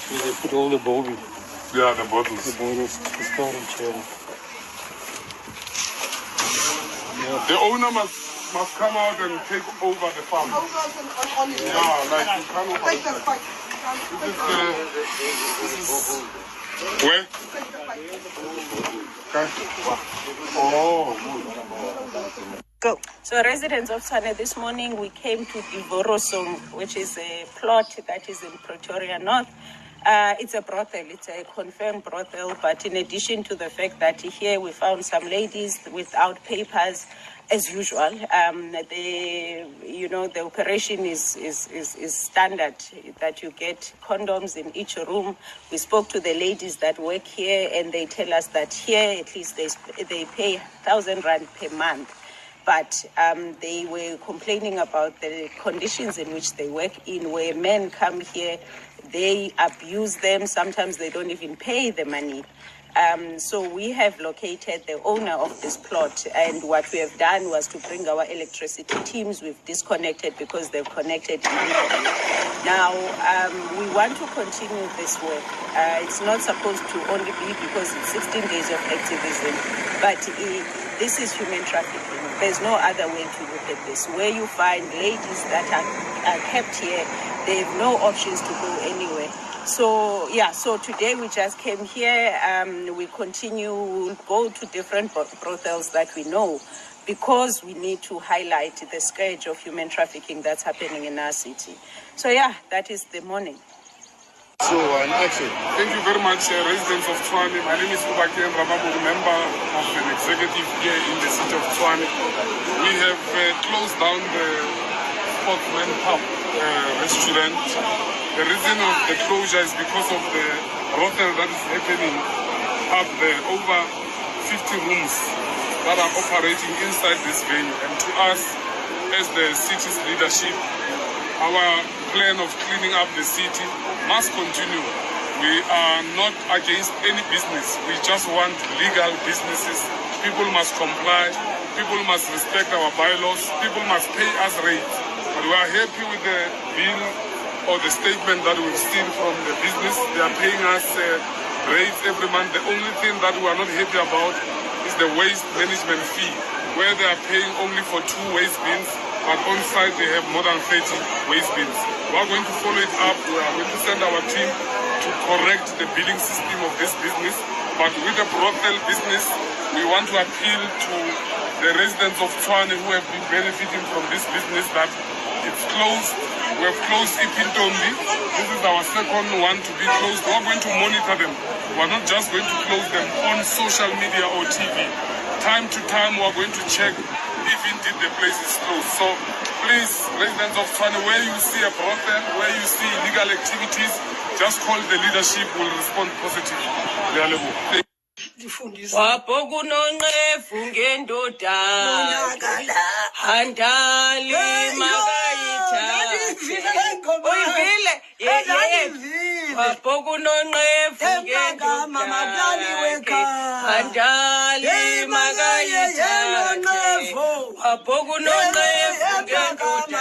Where they put all the bobby. Yeah, the bottles. The bottles. It's called in cherry. The owner must come out and take over the farm. Yeah, like you can't. This is where? Okay. Oh. Go. So residents of Tshwane, this morning we came to Divorosong, which is a plot that is in Pretoria North. It's a brothel, it's a confirmed brothel, but in addition to the fact that here we found some ladies without papers, as usual. The operation is standard, that you get condoms in each room. We spoke to the ladies that work here, and they tell us that here at least they pay 1,000 rand per month. But they were complaining about the conditions in which they work in, where men come here, they abuse them. Sometimes they don't even pay the money. So we have located the owner of this plot, and what we have done was to bring our electricity teams. We've disconnected because they've connected illegally. Now, we want to continue this work. It's not supposed to only be because it's 16 days of activism, but this is human trafficking. There's no other way to look at this. Where you find ladies that are kept here, they have no options to go anywhere. So today we just came here. We continue, we'll go to different brothels that we know, because we need to highlight the scourge of human trafficking that's happening in our city. So that is the morning. So, an action. Thank you very much, residents of Tshwane. My name is Ubake Ramabo, member of an executive here in the city of Tshwane. We have closed down the Sportsman Pub restaurant. The reason of the closure is because of the brothel that is happening up there. Over 50 rooms that are operating inside this venue. And to us, as the city's leadership, our plan of cleaning up the city must continue. We are not against any business. We just want legal businesses. People must comply. People must respect our bylaws. People must pay us rates. But we are happy with the bill or the statement that we've seen from the business. They are paying us rates every month. The only thing that we are not happy about is the waste management fee, where they are paying only for 2 waste bins, but on site they have more than 30 waste bins. We are going to follow it up. We are going to send our team to correct the billing system of this business. But with the brothel business, we want to appeal to the residents of Tshwane who have been benefiting from this business that it's closed. We have closed Ipintombi. This is our second one to be closed. We are going to monitor them. We are not just going to close them on social media or TV. Time to time, we are going to check if indeed the place is closed. So please, residents of Tshwane, where you see a brothel, where you see illegal activities, just call the leadership. Will respond positively. Wapokunonqefu ngendoda handali makayithathe uyivile wapokunonqefu ngendoda handali makayithathe wapokunonqefu ngendoda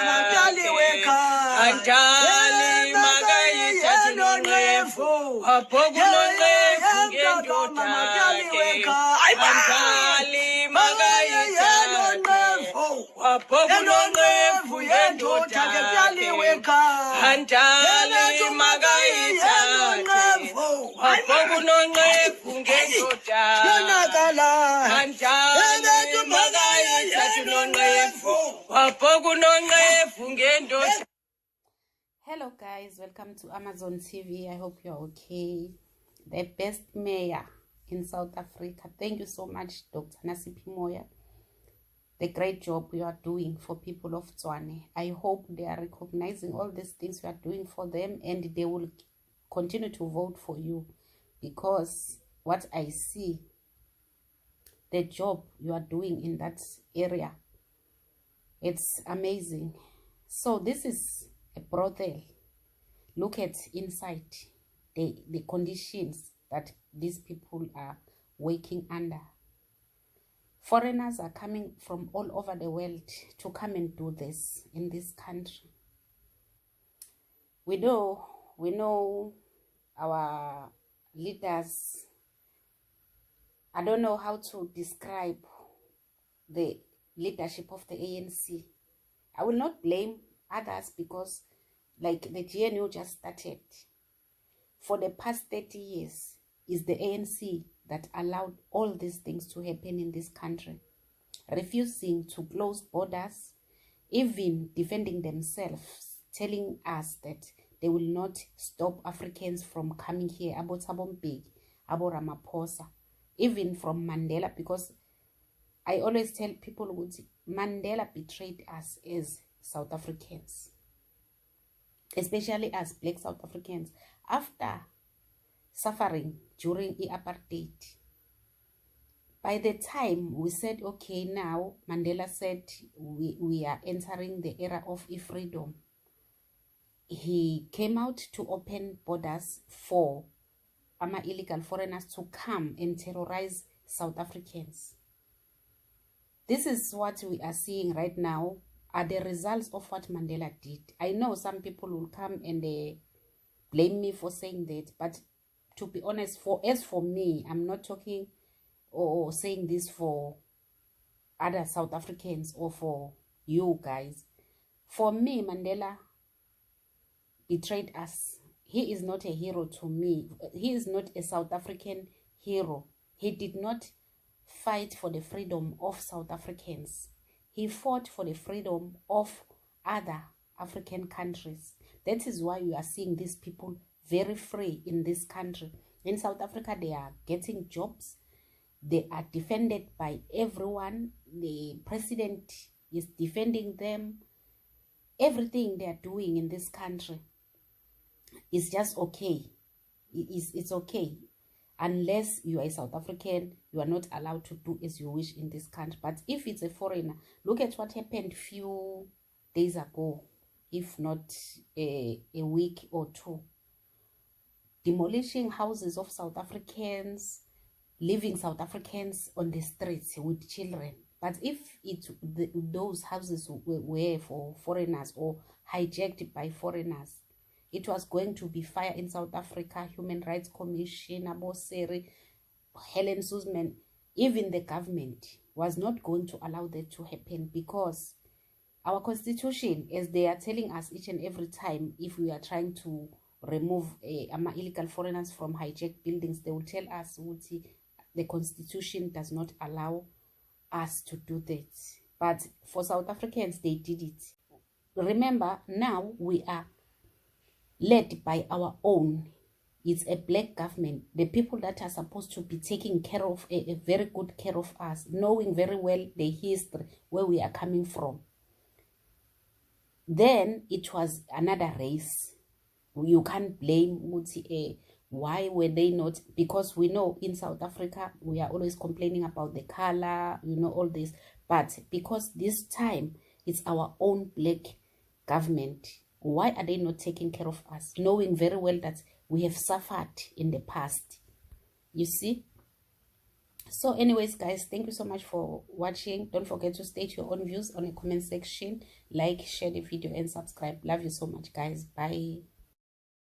handali makayithathe nonqefu wapokunonqefu ngendoda handali makayithathe wapokunonqefu ngendoda handali makayithathe wapokunonqefu ngendoda handali makayithathe nonqefu wapokunonqefu ngendoda. Hello guys, welcome to Amazon TV. I hope you're okay. The best mayor in South Africa. Thank you so much, Dr. Nasiphi Moya. The great job you are doing for people of Tshwane. I hope they are recognizing all these things you are doing for them, and they will continue to vote for you, because what I see, the job you are doing in that area, it's amazing. So this is a brothel. Look at inside the conditions that these people are working under. Foreigners are coming from all over the world to come and do this in this country. We know our leaders, I don't know how to describe the leadership of the ANC. I will not blame others because, like, the GNU just started. For the past 30 years, is the ANC that allowed all these things to happen in this country, refusing to close borders, even defending themselves, telling us that they will not stop Africans from coming here, Abo Thabo Mbeki, Abo Ramaphosa, even from Mandela, because I always tell people, Mandela betrayed us as South Africans, especially as Black South Africans, after suffering during the apartheid. By the time we said, okay, now Mandela said we are entering the era of freedom, he came out to open borders for illegal foreigners to come and terrorize South Africans. This is what we are seeing right now, are the results of what Mandela did. I know some people will come and blame me for saying that, but to be honest, as for me, I'm not talking or saying this for other South Africans or for you guys. For me, Mandela betrayed us. He is not a hero to me. He is not a South African hero. He did not fight for the freedom of South Africans. He fought for the freedom of other African countries. That is why we are seeing these people very free in this country. In South Africa, they are getting jobs. They are defended by everyone. The president is defending them. Everything they are doing in this country is just okay. It's okay. Unless you are a South African, you are not allowed to do as you wish in this country. But if it's a foreigner, look at what happened few days ago, if not a week or two. Demolishing houses of South Africans, leaving South Africans on the streets with children. But if those houses were for foreigners or hijacked by foreigners, it was going to be fire in South Africa. Human Rights Commission, Aboseri, Helen Suzman, even the government was not going to allow that to happen, because our constitution, as they are telling us each and every time, if we are trying to remove illegal foreigners from hijacked buildings, they will tell us the constitution does not allow us to do that. But for South Africans, they did it. Remember, now we are led by our own. It's a black government. The people that are supposed to be taking care of a very good care of us, knowing very well the history, where we are coming from. Then it was another race. You can't blame why were they not, because we know in South Africa we are always complaining about the color, all this, but because this time it's our own black government, why are they not taking care of us, knowing very well that we have suffered in the past? You see? So anyways, guys, thank you so much for watching. Don't forget to state your own views on the comment section. Like, share the video and subscribe. Love you so much, guys. Bye.